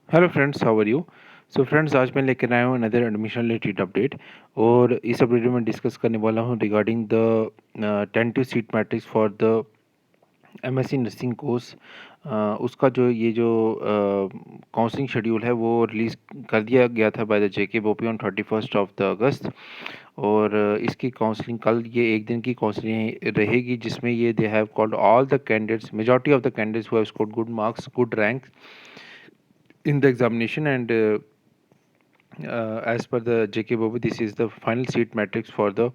Hello friends, how are you. So friends, आज मैं लेकर आया हूँ अनदर एडमिशन रिलेटेड अपडेट। और इस अपडेट में डिस्कस करने वाला हूँ regarding the tentative seat matrix for the MSc nursing course. उसका जो काउंसलिंग शेड्यूल है वो रिलीज़ कर दिया गया था by the JK BOPEE on 31st of the अगस्त। और इसकी काउंसलिंग कल, ये एक दिन की काउंसलिंग रहेगी, जिसमें ये they have called all the candidates, majority of the candidates who have scored good marks, good rank in the examination. And as per the JK Bopi, this is the final seat matrix for the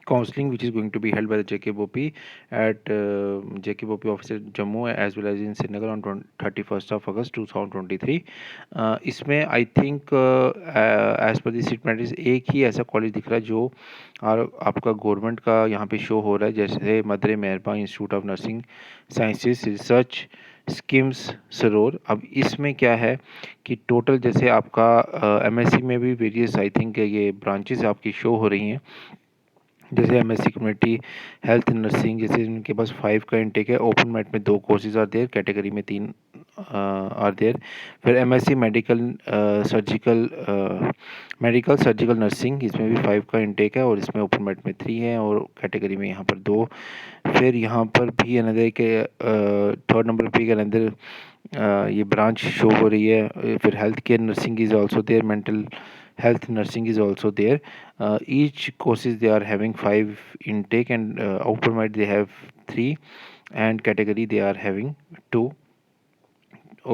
counseling which is going to be held by the JK Bopi at JK Bopi office at Jammu as well as in Srinagar on 31st of August 2023. इसमें I think as per the seat matrix एक ही ऐसा college दिख रहा है जो आपका government का यहाँ पे शो हो रहा है, जैसे mother Mehrba institute of nursing sciences research SKIMS सरोर। अब इसमें क्या है कि टोटल जैसे आपका एमएससी में भी वेरियस आई थिंक ये ब्रांचेस आपकी शो हो रही हैं, जैसे एमएससी कम्युनिटी हेल्थ नर्सिंग, जैसे इनके पास 5 का इनटेक है। ओपन मैट में 2 कोर्सेज आर देयर, कैटेगरी में 3 आर देयर। फिर एमएससी मेडिकल सर्जिकल नर्सिंग, इसमें भी 5 का इनटेक है और इसमें ओपन मैट में 3 है और कैटेगरी में यहाँ पर 2। फिर यहाँ पर भी अनदर के थर्ड नंबर पे एक अनदर ये ब्रांच शो हो रही है। फिर health care nursing is also there, mental health nursing is also there. Each courses they are having 5 intake, and open might they have 3, and category they are having 2.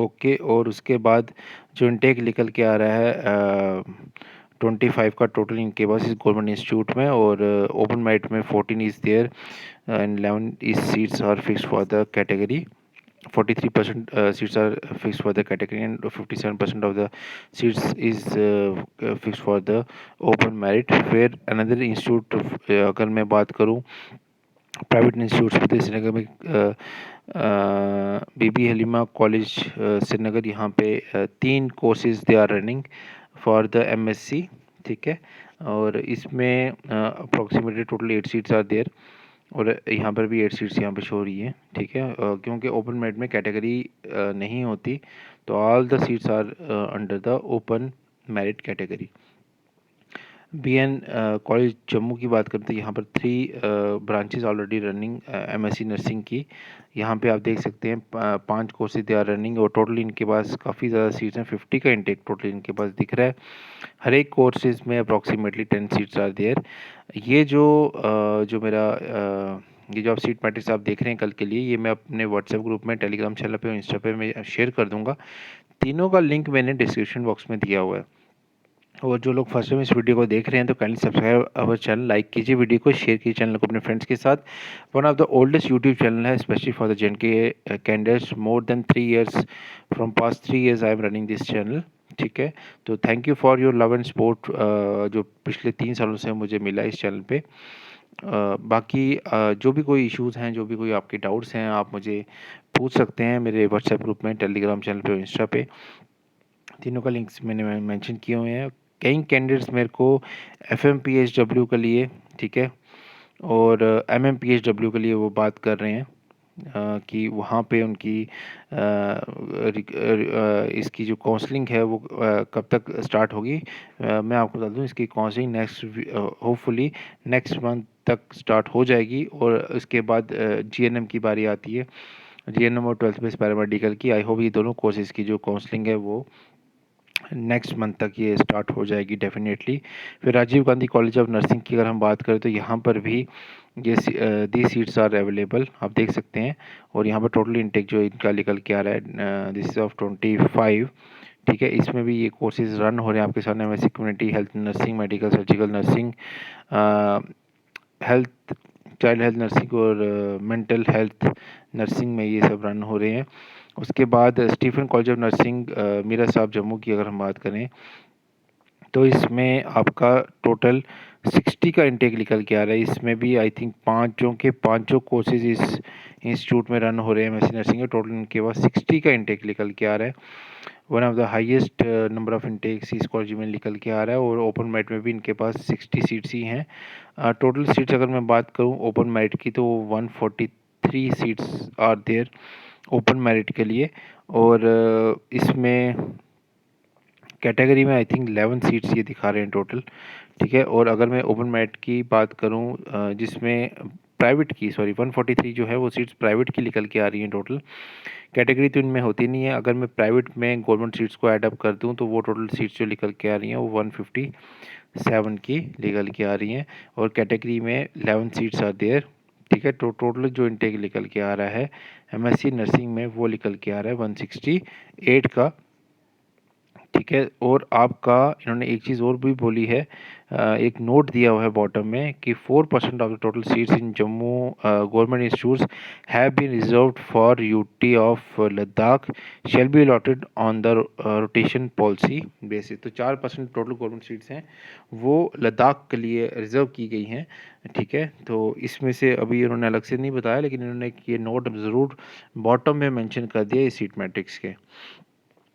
Okay, और उसके बाद जो intake निकल के आ रहा है 25 का टोटल इनके पास इस गवर्नमेंट इंस्टीट्यूट में, और ओपन मेरिट में 14 is there and 11 is seats are fixed for the category. 43% seats are fixed for the category, and 57% of the seats is fixed for the open merit. फिर another institute अगर मैं बात करूँ private institutes में, तो श्रीनगर में बीबी Halima college Srinagar, यहाँ पे 3 courses they are running for the MSc. ठीक है, और इसमें approximately total 8 seats are there, और यहाँ पर भी 8 सीट्स यहाँ पे शो हो रही है। ठीक है, क्योंकि ओपन मेरिट में कैटेगरी नहीं होती, तो all the seats are under the open merit category. BN college Jammu की बात करते हैं, यहाँ पर 3 branches already running MSc nursing की। यहाँ पे आप देख सकते हैं 5 कोर्सेज दे आर रनिंग, और टोटल इनके पास काफ़ी ज़्यादा सीट्स हैं। 50 का इनटेक टोटल इनके पास दिख रहा है। हर एक कोर्सेज में अप्रॉक्सीमेटली 10 सीट्स आर देयर। ये जो मेरा ये जो आप सीट मैट्रिक्स आप देख रहे हैं कल के लिए, ये मैं अपने व्हाट्सएप ग्रुप में, टेलीग्राम चैनल पे और इंस्टा पे मैं शेयर कर दूंगा। तीनों का लिंक मैंने डिस्क्रिप्शन बॉक्स में दिया हुआ है। और जो लोग फर्स्ट टाइम इस वीडियो को देख रहे हैं तो kindly subscribe our channel, like कीजिए वीडियो को, शेयर कीजिए चैनल को अपने फ्रेंड्स के साथ। One of the oldest YouTube channel है specially for the J and K candidates. More than 3 years, from past 3 years I am running this channel. ठीक है, तो thank you for your love and support जो पिछले 3 सालों से मुझे मिला इस चैनल पे। बाकी जो भी कोई इश्यूज़ हैं, जो भी कोई आपके डाउट्स हैं, आप मुझे पूछ सकते हैं मेरे व्हाट्सएप ग्रुप में, टेलीग्राम चैनल पे और इंस्टा पे। तीनों का लिंक्स मैंने मेंशन किए हुए हैं। कई कैंडिडेट्स मेरे को एफएमपीएचडब्ल्यू के लिए, ठीक है, और एमएमपीएचडब्ल्यू के लिए वो बात कर रहे हैं कि वहाँ पे उनकी इसकी जो काउंसलिंग है वो कब तक स्टार्ट होगी। मैं आपको बता दूँ, इसकी counselling next hopefully next month तक स्टार्ट हो जाएगी, और उसके बाद जीएनएम की बारी आती है, जीएनएम और 12th बेस पैरामेडिकल की। आई होप ये दोनों कोर्सेज़ की जो काउंसलिंग है वो नेक्स्ट मंथ तक ये स्टार्ट हो जाएगी डेफिनेटली। फिर Rajiv Gandhi college of nursing की अगर हम बात करें तो यहाँ पर भी ये दी सीट्स आर अवेलेबल, आप देख सकते हैं। और यहाँ पर टोटल इनटेक जो इनका निकल के आ रहा है दिस इज ऑफ 25। ठीक है, इसमें भी ये कोर्सेज रन हो रहे हैं आपके सामने। MSc community health nursing, medical surgical nursing, health child health nursing और मेंटल हेल्थ नर्सिंग में ये सब रन हो रहे हैं। उसके बाद Stephen college of nursing Miran Sahib Jammu की अगर हम बात करें तो इसमें आपका टोटल 60 का इनटेक निकल के आ रहा है। इसमें भी आई थिंक पाँचों के पाँचों कोर्सेज इस इंस्टीट्यूट में रन हो रहे हैं एमएससी नर्सिंग के। टोटल इनके पास 60 का इनटेक निकल के आ रहा है। One of the highest number of intakes इस कॉलेज में निकल के आ रहा है, और ओपन मेरिट में भी इनके पास 60 सीट्स ही हैं। टोटल सीट्स अगर मैं बात करूं ओपन मेरिट की तो 143 seats are there, open merit के लिए। और इसमें कैटेगरी में आई थिंक 11 सीट्स ये दिखा रहे हैं टोटल, ठीक है। और अगर मैं ओपन मेरिट की बात करूं जिसमें प्राइवेट की 143 जो है वो सीट्स प्राइवेट की निकल के आ रही हैं टोटल। कैटेगरी तो इनमें होती नहीं है। अगर मैं प्राइवेट में गवर्नमेंट सीट्स को ऐड अप कर दूं तो वो टोटल सीट्स जो निकल के आ रही हैं वो 157 की निकल के आ रही हैं। और कैटेगरी में 11 सीट्स आर देयर, ठीक है। तो टोटल जो इनटेक निकल के आ रहा है एमएससी नर्सिंग में वो निकल के आ रहा है 168 का, ठीक है। और आपका इन्होंने एक चीज़ और भी बोली है, एक नोट दिया हुआ है बॉटम में कि 4% of the total seats in Jammu government institutes have been reserved for UT of Ladakh shall be allotted on the rotation policy basis. तो 4% टोटल गवर्नमेंट सीट्स हैं वो लद्दाख के लिए रिजर्व की गई हैं, ठीक है। तो इसमें से अभी उन्होंने अलग से नहीं बताया, लेकिन इन्होंने ये नोट ज़रूर बॉटम में मेंशन कर दिया इस सीट मैट्रिक्स के।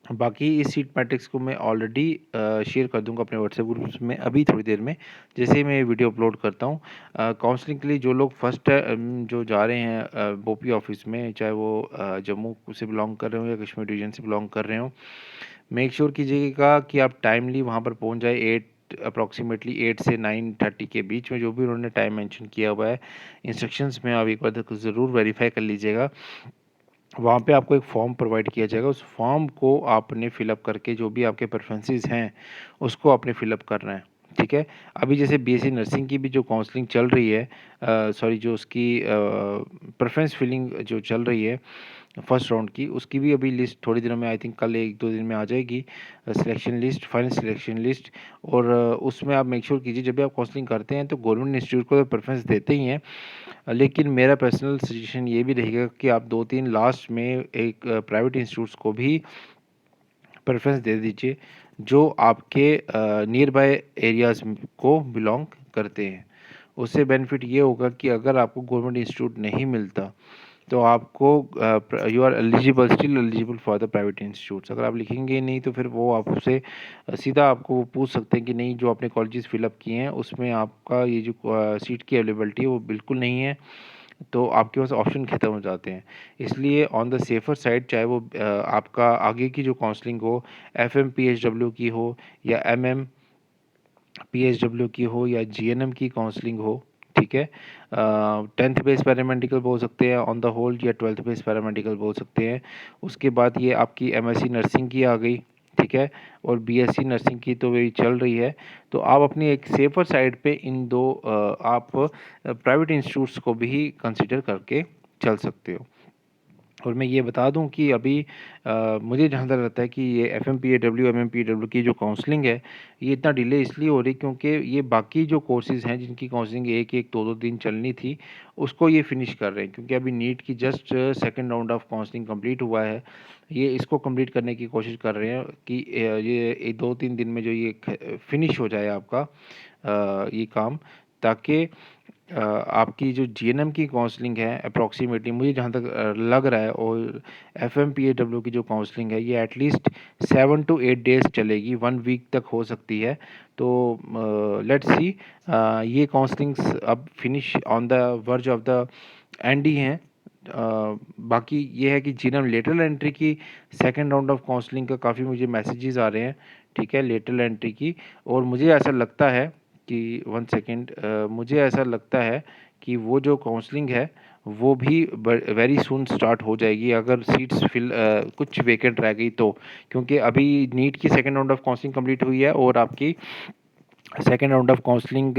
बाकी इस सीट मैट्रिक्स को मैं ऑलरेडी शेयर कर दूंगा अपने व्हाट्सएप ग्रुप्स में अभी थोड़ी देर में, जैसे ही मैं ये वीडियो अपलोड करता हूँ। काउंसलिंग के लिए जो लोग फर्स्ट जो जा रहे हैं बोपी ऑफिस में, चाहे वो जम्मू से बिलोंग कर रहे हो या कश्मीर डिवीजन से बिलोंग कर रहे हो, मेक श्योर कीजिएगा कि आप टाइमली वहाँ पर पहुँच जाए। अप्रॉक्सीमेटली 8 से 9:30 के बीच में, जो भी उन्होंने टाइम मेंशन किया हुआ है इंस्ट्रक्शंस में, आप एक बार ज़रूर वेरीफाई कर लीजिएगा। वहाँ पे आपको एक फॉर्म प्रोवाइड किया जाएगा, उस फॉर्म को आपने फिलअप करके जो भी आपके प्रेफरेंसेस हैं उसको आपने फिलअप करना है, ठीक है। अभी जैसे बीएससी नर्सिंग की भी जो काउंसलिंग चल रही है, सॉरी जो उसकी प्रेफरेंस फिलिंग जो चल रही है फर्स्ट राउंड की, उसकी भी अभी लिस्ट थोड़ी दिनों में आई थिंक कल 1-2 दिन में आ जाएगी, selection list, final selection list. और उसमें आप मेक श्योर कीजिए जब भी आप काउंसलिंग करते हैं तो गवर्नमेंट इंस्टीट्यूट को तो प्रेफरेंस देते ही हैं, लेकिन मेरा पर्सनल सजेशन ये भी रहेगा कि आप 2-3 लास्ट में एक प्राइवेट इंस्टीट्यूट्स को भी प्रेफरेंस दे दीजिए जो आपके नियर बाय एरियाज़ को बिलोंग करते हैं। उससे बेनिफिट ये होगा कि अगर आपको गवर्नमेंट इंस्टीट्यूट नहीं मिलता तो आपको you are eligible, still eligible for the private institutes. अगर आप लिखेंगे नहीं तो फिर वो आपसे सीधा आपको वो पूछ सकते हैं कि नहीं, जो आपने कॉलेजेस फिलअप किए हैं उसमें आपका ये जो सीट की अवेलेबिलिटी है वो बिल्कुल नहीं है, तो आपके पास ऑप्शन ख़त्म हो जाते हैं। इसलिए ऑन द सेफ़र साइड, चाहे वो आपका आगे की जो काउंसलिंग हो एफएम पीएचडब्ल्यू की हो या एमएम पीएचडब्ल्यू की हो या जीएनएम की काउंसलिंग हो, ठीक है। 10th बेस पैरामेडिकल बोल सकते हैं ऑन द होल, या 12th बेस पैरामेडिकल बोल सकते हैं। उसके बाद ये आपकी एमएससी नर्सिंग की आ गई, ठीक है। और बीएससी नर्सिंग की तो वही चल रही है। तो आप अपनी एक सेफर साइड पे इन दो आप प्राइवेट इंस्टीट्यूट्स को भी कंसिडर करके चल सकते हो। और मैं ये बता दूं कि अभी मुझे जहाँ तक लगता है कि ये एफएमपीएडब्ल्यू एमएमपीएडब्ल्यू की जो काउंसलिंग है ये इतना डिले इसलिए हो रही क्योंकि ये बाकी जो कोर्सेज़ हैं जिनकी काउंसलिंग एक एक दो दो दिन चलनी थी उसको ये फिनिश कर रहे हैं, क्योंकि अभी नीट की just second round of counselling complete हुआ है। ये इसको कंप्लीट करने की कोशिश कर रहे हैं कि ये 2-3 दिन में जो ये फिनिश हो जाए आपका ये काम, ताकि आपकी जो जीएनएम की काउंसलिंग है अप्रॉक्सीमेटली मुझे जहाँ तक लग रहा है, और एफएमपीएडब्ल्यू की जो काउंसलिंग है ये एटलीस्ट 7 to 8 डेज चलेगी, 1 वीक तक हो सकती है। तो लेट्स सी, ये काउंसलिंग्स अब finish on the verge of the and he हैं। बाकी ये है कि जीएनएम लेटरल एंट्री की सेकंड राउंड ऑफ काउंसलिंग का काफ़ी मुझे मैसेजेस आ रहे हैं, ठीक है, लेटरल एंट्री की। और मुझे ऐसा लगता है कि 1 सेकेंड, मुझे ऐसा लगता है कि वो जो काउंसलिंग है वो भी वेरी सून स्टार्ट हो जाएगी अगर सीट्स कुछ वेकेंट रह गई तो, क्योंकि अभी नीट की second round of counselling complete हुई है और आपकी second round of counselling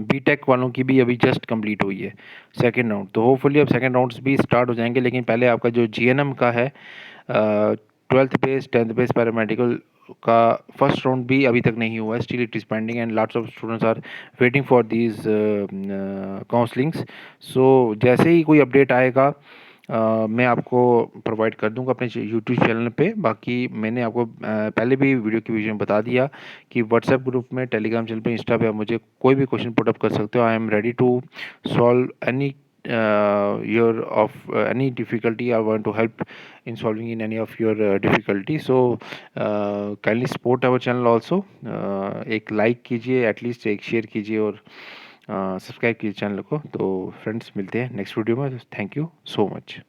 BTech वालों की भी अभी जस्ट कंप्लीट हुई है सेकेंड राउंड। तो होपफुली अब सेकेंड राउंड्स भी स्टार्ट हो जाएंगे, लेकिन पहले आपका जो जीएनएम का है 12th base 10th base paramedical का फर्स्ट राउंड भी अभी तक नहीं हुआ है, still it is pending and lots of students are waiting for these counsellings. So जैसे ही कोई अपडेट आएगा मैं आपको प्रोवाइड कर दूंगा अपने यूट्यूब चैनल पे। बाकी मैंने आपको पहले भी वीडियो के बीच में बता दिया कि व्हाट्सएप ग्रुप में, टेलीग्राम चैनल पे, इंस्टा पे आप मुझे कोई भी क्वेश्चन पुट अप कर सकते हो। I am ready to solve any your of any difficulty. I want to help in solving in any of your difficulty. So kindly support our channel also. एक like कीजिए, at least एक share कीजिए और subscribe कीजिए channel को। तो friends मिलते हैं नेक्स्ट वीडियो में। Thank you so much.